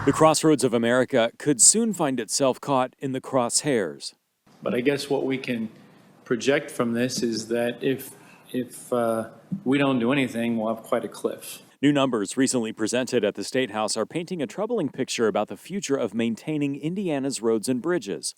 The crossroads of America could soon find itself caught in the crosshairs. But I guess what we can project from this is that if we don't do anything, we'll have quite a cliff. New numbers recently presented at the State House are painting a troubling picture about the future of maintaining Indiana's roads and bridges.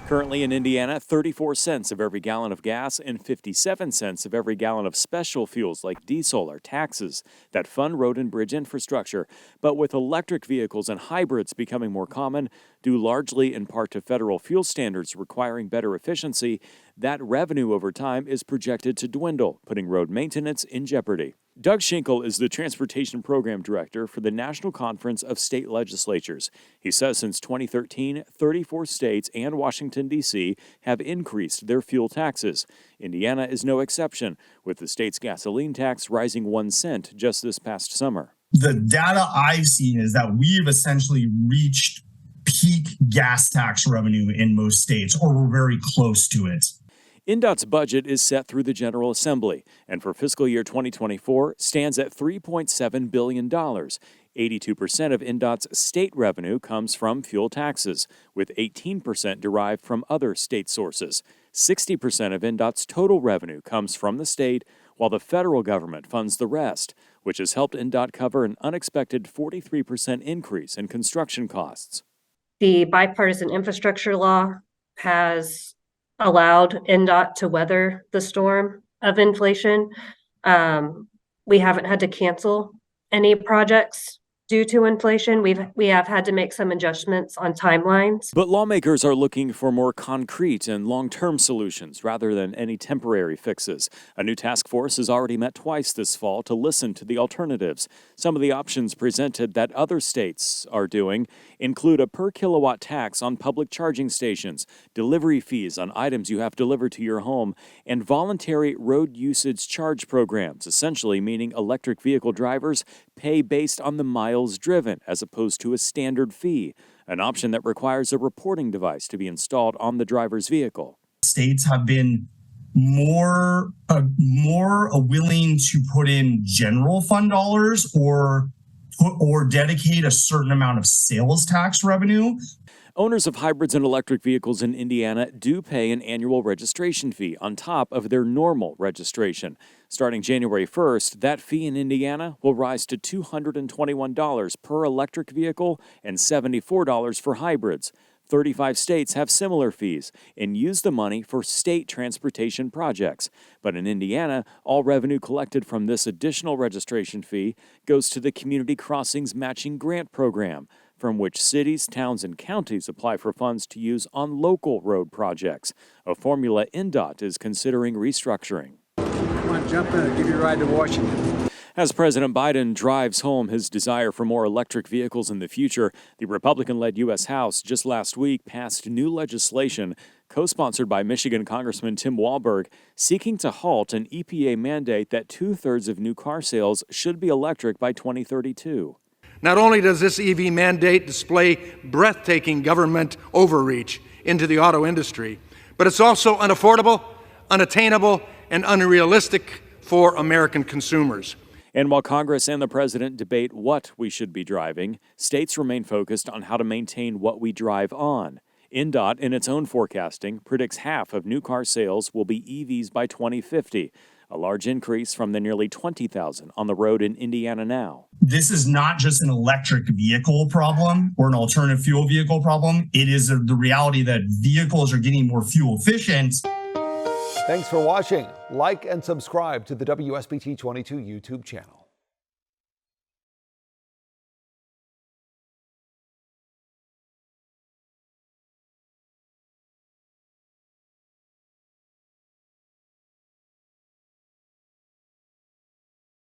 Currently in Indiana, 34 cents of every gallon of gas and 57 cents of every gallon of special fuels like diesel are taxes that fund road and bridge infrastructure. But with electric vehicles and hybrids becoming more common, due largely in part to federal fuel standards requiring better efficiency, that revenue over time is projected to dwindle, putting road maintenance in jeopardy. Doug Schinkel is the Transportation Program Director for the National Conference of State Legislatures. He says since 2013, 34 states and Washington, D.C. have increased their fuel taxes. Indiana is no exception, with the state's gasoline tax rising 1 cent just this past summer. The data I've seen is that we've essentially reached peak gas tax revenue in most states, or we're very close to it. INDOT's budget is set through the General Assembly, and for fiscal year 2024 stands at $3.7 billion. 82% of INDOT's state revenue comes from fuel taxes, with 18% derived from other state sources. 60% of INDOT's total revenue comes from the state, while the federal government funds the rest, which has helped INDOT cover an unexpected 43% increase in construction costs. The bipartisan infrastructure law has allowed INDOT to weather the storm of inflation. We haven't had to cancel any projects due to inflation. We have had to make some adjustments on timelines. But lawmakers are looking for more concrete and long-term solutions rather than any temporary fixes. A new task force has already met twice this fall to listen to the alternatives. Some of the options presented that other states are doing include a per-kilowatt tax on public charging stations, delivery fees on items you have delivered to your home, and voluntary road usage charge programs, essentially meaning electric vehicle drivers pay based on the miles driven as opposed to a standard fee, an option that requires a reporting device to be installed on the driver's vehicle. States have been more willing to put in general fund dollars or dedicate a certain amount of sales tax revenue. Owners of hybrids and electric vehicles in Indiana do pay an annual registration fee on top of their normal registration. Starting January 1st, that fee in Indiana will rise to $221 per electric vehicle and $74 for hybrids. 35 states have similar fees and use the money for state transportation projects. But in Indiana, all revenue collected from this additional registration fee goes to the Community Crossings Matching Grant Program, from which cities, towns, and counties apply for funds to use on local road projects, a formula INDOT is considering restructuring. Come on, jump in and give you a ride to Washington. As President Biden drives home his desire for more electric vehicles in the future, the Republican-led U.S. House just last week passed new legislation co-sponsored by Michigan Congressman Tim Walberg, seeking to halt an EPA mandate that 2/3 of new car sales should be electric by 2032. Not only does this EV mandate display breathtaking government overreach into the auto industry, but it's also unaffordable, unattainable, and unrealistic for American consumers. And while Congress and the president debate what we should be driving, states remain focused on how to maintain what we drive on. INDOT, in its own forecasting, predicts half of new car sales will be EVs by 2050, a large increase from the nearly 20,000 on the road in Indiana now. This is not just an electric vehicle problem or an alternative fuel vehicle problem. It is the reality that vehicles are getting more fuel efficient. Thanks for watching. Like and subscribe to the WSBT 22 YouTube channel.